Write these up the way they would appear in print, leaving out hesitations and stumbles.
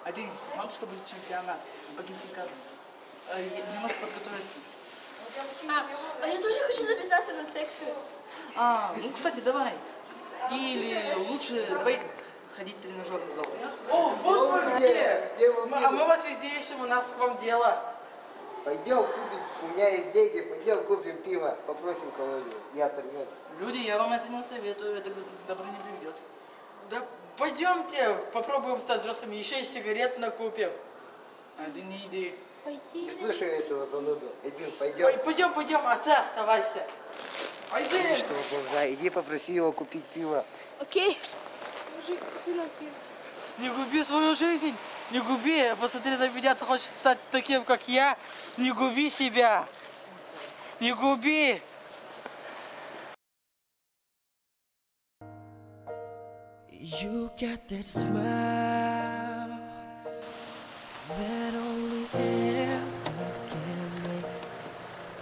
Один, мог, чтобы чемпионат по гимнастике. Не может подготовиться. А я тоже хочу записаться на секцию. Ну, кстати, давай. Или лучше давай ходить в тренажерный зал. О, вот вы где! А мы вас везде ищем, у нас к вам дело. Пойдем купим, у меня есть деньги, пойдем купим пиво, попросим кого-нибудь, я оторвемся. Люди, я вам это не советую, это добро не приведет. Да пойдемте, попробуем стать взрослыми, еще и сигарет накупим. Один не иди. Не слушай этого зануду. Эдин, пойдем. Пойдем, а ты оставайся. Айди! Что, бомжа, иди попроси его купить пиво. Окей. Мужик, купи нам пиво. Не губи свою жизнь, не губи. Посмотри на меня, ты хочешь стать таким, как я. Не губи себя. Не губи. You got that smile that only heaven can make.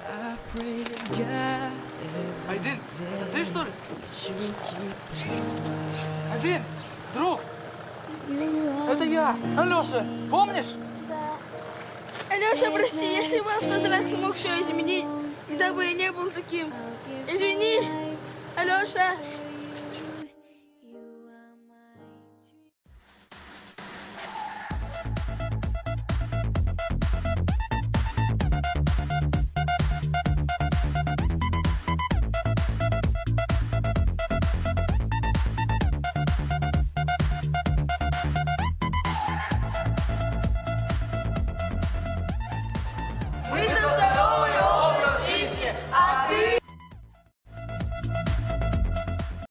I pray to God Айдин, это ты что ли? that you keep that smile. Айдин, друг. Это я, Алеша, помнишь? Алеша, прости, если бы я в тот раз мог все изменить, тогда бы я не был таким. Извини, Алеша.